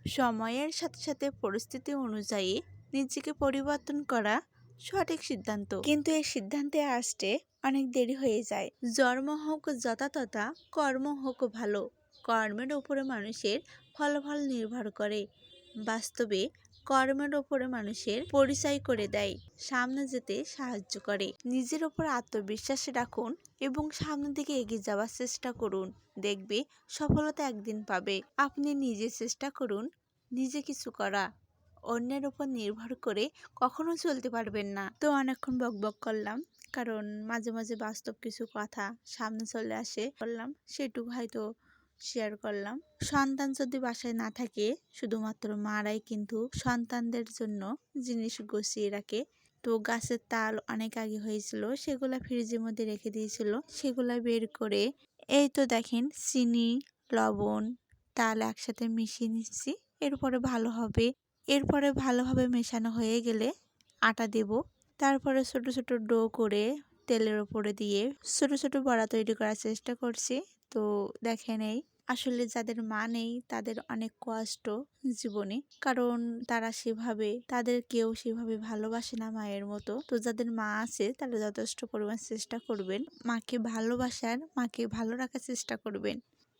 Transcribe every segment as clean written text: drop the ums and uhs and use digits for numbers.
সময়ের সাথে সাথে পরিস্থিতি অনুযায়ী নিজেকে পরিবর্তন করা সঠিক সিদ্ধান্ত, কিন্তু এই সিদ্ধান্তে আসতে অনেক দেরি হয়ে যায়। জন্ম হোক যথাতথা, কর্ম হোক ভালো। কর্মের উপরে মানুষের ফলাফল নির্ভর করে। বাস্তবে কর্মের উপরে মানুষের পরিচয় করে দেয়, সামনে যেতে সাহায্য করে। নিজের উপর আত্মবিশ্বাস রাখুন এবং সামনের দিকে এগিয়ে যাওয়ার চেষ্টা করুন। দেখবে সফলতা একদিন পাবে। আপনি নিজে চেষ্টা করুন নিজে কিছু করা। অন্যের উপর নির্ভর করে কখনো চলতে পারবেন না। তো অনেকক্ষণ বকবক করলাম, কারণ মাঝে মাঝে বাস্তব কিছু কথা সামনে চলে আসে, বললাম সেটুকু হয়তো শেয়ার করলাম। সন্তান যদি বাসায় না থাকে, শুধুমাত্র মারাই কিন্তু সন্তানদের জন্য জিনিস গুছিয়ে রাখে। তো গাছের তাল অনেক আগে হয়েছিল, সেগুলা ফ্রিজের মধ্যে রেখে দিয়েছিল, সেগুলা বের করে এই তো দেখেন চিনি, লবণ, তাল একসাথে মিশিয়ে নিচ্ছি। এরপরে ভালোভাবে মেশানো হয়ে গেলে আটা দেব। তারপরে ছোট ছোট ডো করে তেলের উপরে দিয়ে ছোট ছোট বড়া তৈরি করার চেষ্টা করছি। তো দেখেন, এই আসলে যাদের মা নেই তাদের অনেক কষ্ট জীবনে, কারণ তাদের কেউ সেভাবে ভালোবাসে না মায়ের মতো। তো যাদের মা আছে তারা যথেষ্ট পরিমাণ চেষ্টা করবেন মাকে ভালোবাসার, মাকে ভালো রাখার চেষ্টা করবেন।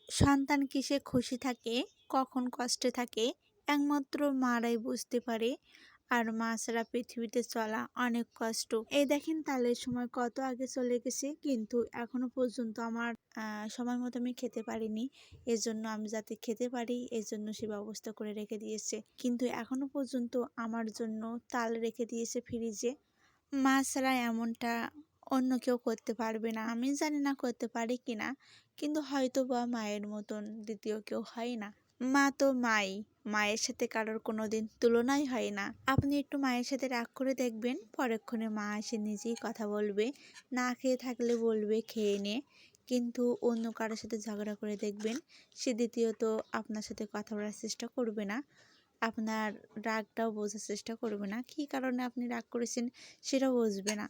সন্তান কিসে খুশি থাকে, কখন কষ্টে থাকে, একমাত্র মারাই বুঝতে পারে। আর মা ছাড়া পৃথিবীতে চলা অনেক কষ্ট। এই দেখেন তালের সময় কত আগে চলে গেছে, কিন্তু এখনো পর্যন্ত আমার সময় মতো আমি খেতে পারিনি। এজন্য আমি যাতে খেতে পারি এজন্য সে ব্যবস্থা করে রেখে দিয়েছে, কিন্তু এখনো পর্যন্ত আমার জন্য তাল রেখে দিয়েছে ফ্রিজে। মা ছাড়া এমনটা অন্য কেউ করতে পারবে না। আমি জানি না করতে পারি কিনা, কিন্তু হয়তো বা মায়ের মতন দ্বিতীয় কেউ হয় না। মা তো মাই, মায়ের সাথে কারোর কোনোদিন তুলনাই হয় না। আপনি একটু মায়ের সাথে রাগ করে দেখবেন, পরক্ষণে মা এসে নিজেই কথা বলবে। না খেয়ে থাকলে বলবে খেয়ে নে, কিন্তু অন্য কারোর সাথে ঝগড়া করে দেখবেন সে দ্বিতীয়ত আপনার সাথে কথা বলার চেষ্টা করবে না, আপনার রাগটাও বোঝার চেষ্টা করবে না, কী কারণে আপনি রাগ করেছেন সেটাও বুঝবে না।